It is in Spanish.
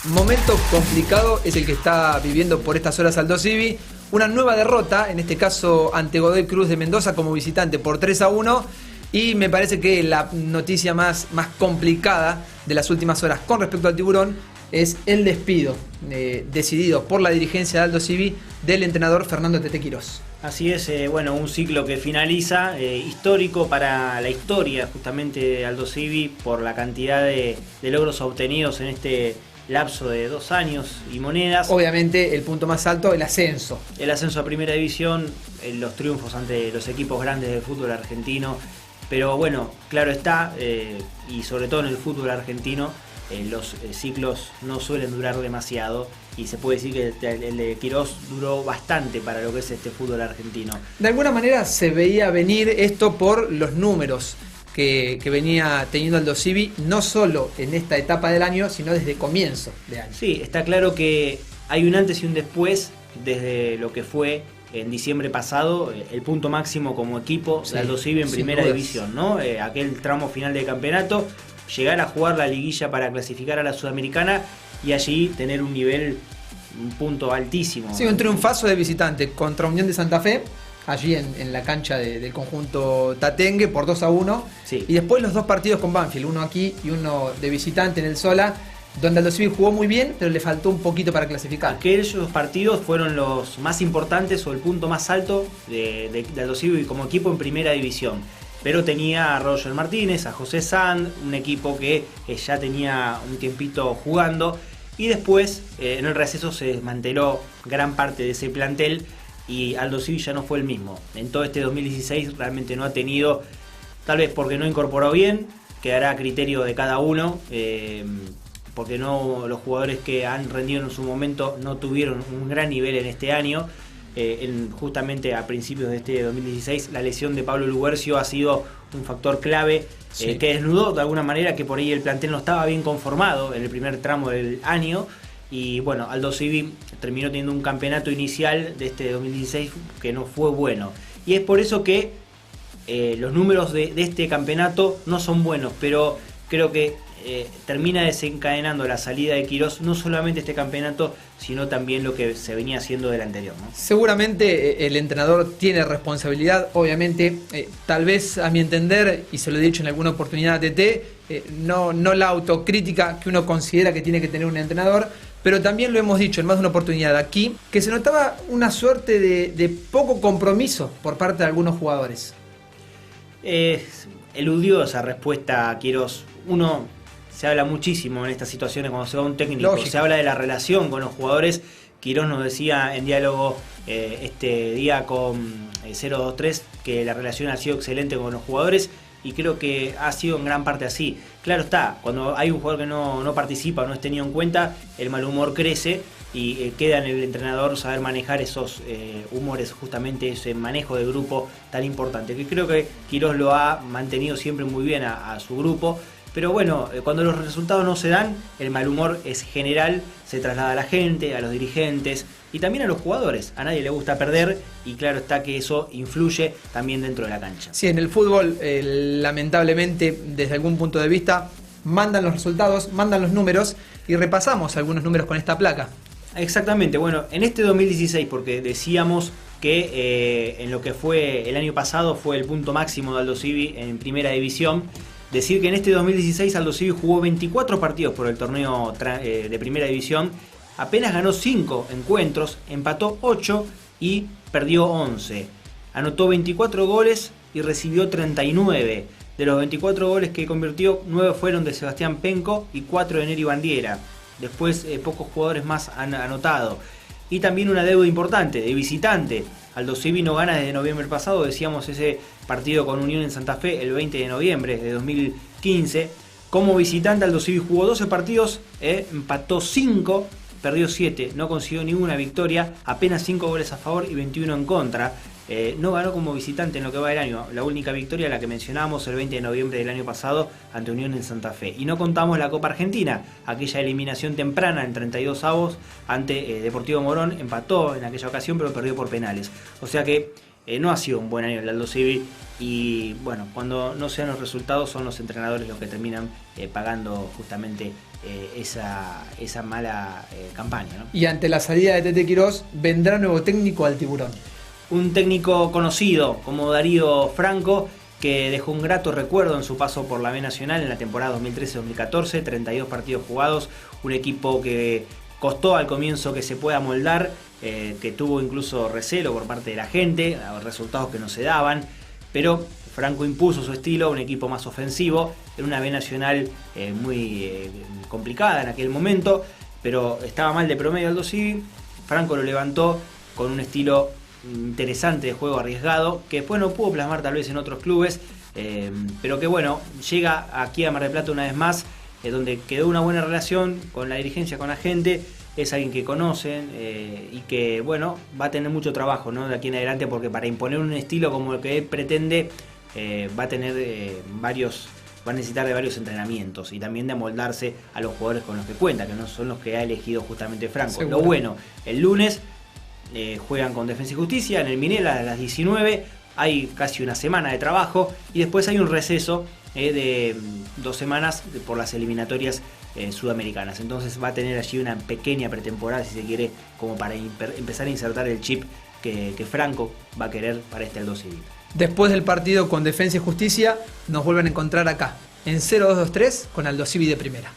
Momento complicado es el que está viviendo por estas horas Aldo Civi. Una nueva derrota, en este caso ante Godoy Cruz de Mendoza como visitante por 3-1. Y me parece que la noticia más complicada de las últimas horas con respecto al Tiburón es el despido decidido por la dirigencia de Aldo Civi del entrenador Fernando Tete Quirós. Así es, bueno, un ciclo que finaliza, histórico para la historia justamente de Aldo Civi por la cantidad de logros obtenidos en este lapso de 2 años y monedas. Obviamente el punto más alto, el ascenso. El ascenso a Primera División, los triunfos ante los equipos grandes del fútbol argentino. Pero bueno, claro está, y sobre todo en el fútbol argentino, los ciclos no suelen durar demasiado. Y se puede decir que el de Quirós duró bastante para lo que es este fútbol argentino. De alguna manera se veía venir esto por los números que venía teniendo Aldo Civi, no solo en esta etapa del año, sino desde comienzo de año. Sí, está claro que hay un antes y un después desde lo que fue en diciembre pasado el punto máximo como equipo de Aldo Civi en Primera División, ¿no? Aquel tramo final del campeonato, llegar a jugar la liguilla para clasificar a la Sudamericana y allí tener un punto altísimo. Sí, un triunfazo de visitante contra Unión de Santa Fe, allí en la cancha del conjunto tatengue por 2-1. Sí. Y después los 2 partidos con Banfield, uno aquí y uno de visitante en el Sola, donde Aldo Civi jugó muy bien, pero le faltó un poquito para clasificar. Aquellos partidos fueron los más importantes o el punto más alto de Aldo Civi como equipo en Primera División. Pero tenía a Roger Martínez, a José Sand, un equipo que ya tenía un tiempito jugando. Y después, en el receso, se desmanteló gran parte de ese plantel y Aldo Civi ya no fue el mismo. En todo este 2016 realmente no ha tenido, tal vez porque no incorporó bien, quedará a criterio de cada uno, porque los jugadores que han rendido en su momento no tuvieron un gran nivel en este año. Justamente a principios de este 2016 la lesión de Pablo Luguercio ha sido un factor clave, que desnudó de alguna manera que por ahí el plantel no estaba bien conformado en el primer tramo del año. Y bueno, Aldo Civi terminó teniendo un campeonato inicial de este 2016 que no fue bueno, y es por eso que los números de este campeonato no son buenos, pero creo que termina desencadenando la salida de Quirós, no solamente este campeonato, sino también lo que se venía haciendo del anterior, ¿no? Seguramente el entrenador tiene responsabilidad, obviamente, tal vez a mi entender, y se lo he dicho en alguna oportunidad a TT, no la autocrítica que uno considera que tiene que tener un entrenador, pero también lo hemos dicho en más de una oportunidad aquí, que se notaba una suerte de poco compromiso por parte de algunos jugadores. Eludió esa respuesta a Quirós. Se habla muchísimo en estas situaciones cuando se va un técnico. Lógico. Se habla de la relación con los jugadores. Quirós nos decía en diálogo este día con 023 que la relación ha sido excelente con los jugadores, y creo que ha sido en gran parte así. Claro está, cuando hay un jugador que no participa o no es tenido en cuenta, el mal humor crece y queda en el entrenador saber manejar esos humores, justamente ese manejo de grupo tan importante, que creo que Quirós lo ha mantenido siempre muy bien a su grupo. Pero bueno, cuando los resultados no se dan, el mal humor es general, se traslada a la gente, a los dirigentes y también a los jugadores. A nadie le gusta perder y claro está que eso influye también dentro de la cancha. Sí, en el fútbol, lamentablemente, desde algún punto de vista, mandan los resultados, mandan los números, y repasamos algunos números con esta placa. Exactamente, bueno, en este 2016, porque decíamos que en lo que fue el año pasado fue el punto máximo de Aldo Civi en Primera División. Decir que en este 2016 Aldo Civi jugó 24 partidos por el torneo de Primera División, apenas ganó 5 encuentros, empató 8 y perdió 11. Anotó 24 goles y recibió 39. De los 24 goles que convirtió, 9 fueron de Sebastián Penco y 4 de Neri Bandiera. Después pocos jugadores más han anotado. Y también una deuda importante, de visitante. Aldo Civi no gana desde noviembre pasado, decíamos ese partido con Unión en Santa Fe el 20 de noviembre de 2015. Como visitante Aldo Civi jugó 12 partidos, empató 5, perdió 7, no consiguió ninguna victoria, apenas 5 goles a favor y 21 en contra. No ganó como visitante en lo que va del año. La única victoria, la que mencionamos el 20 de noviembre del año pasado ante Unión en Santa Fe. Y no contamos la Copa Argentina, aquella eliminación temprana en 32 avos ante Deportivo Morón. Empató en aquella ocasión pero perdió por penales. O sea que no ha sido un buen año el Aldo Civi, y bueno, cuando no se dan los resultados son los entrenadores los que terminan pagando justamente esa mala campaña, ¿no? Y ante la salida de Tete Quirós, vendrá nuevo técnico al Tiburón. Un técnico conocido como Darío Franco, que dejó un grato recuerdo en su paso por la B Nacional en la temporada 2013-2014, 32 partidos jugados, un equipo que costó al comienzo que se pueda moldar, que tuvo incluso recelo por parte de la gente, resultados que no se daban, pero Franco impuso su estilo, un equipo más ofensivo, en una B Nacional muy complicada en aquel momento, pero estaba mal de promedio Aldo Civi. Franco lo levantó con un estilo interesante de juego, arriesgado, que después no pudo plasmar tal vez en otros clubes, pero que bueno, llega aquí a Mar del Plata una vez más, donde quedó una buena relación con la dirigencia, con la gente. Es alguien que conocen y que bueno, va a tener mucho trabajo, ¿no?, de aquí en adelante, porque para imponer un estilo como el que él pretende va a necesitar de varios entrenamientos y también de amoldarse a los jugadores con los que cuenta, que no son los que ha elegido justamente Franco. Seguro. Lo bueno, el lunes juegan con Defensa y Justicia en el Minela a las 19, hay casi una semana de trabajo y después hay un receso de 2 semanas por las eliminatorias sudamericanas. Entonces va a tener allí una pequeña pretemporada, si se quiere, como para empezar a insertar el chip que Franco va a querer para este Aldo Civi. Después del partido con Defensa y Justicia, nos vuelven a encontrar acá, en 0223 con Aldo Civi de primera.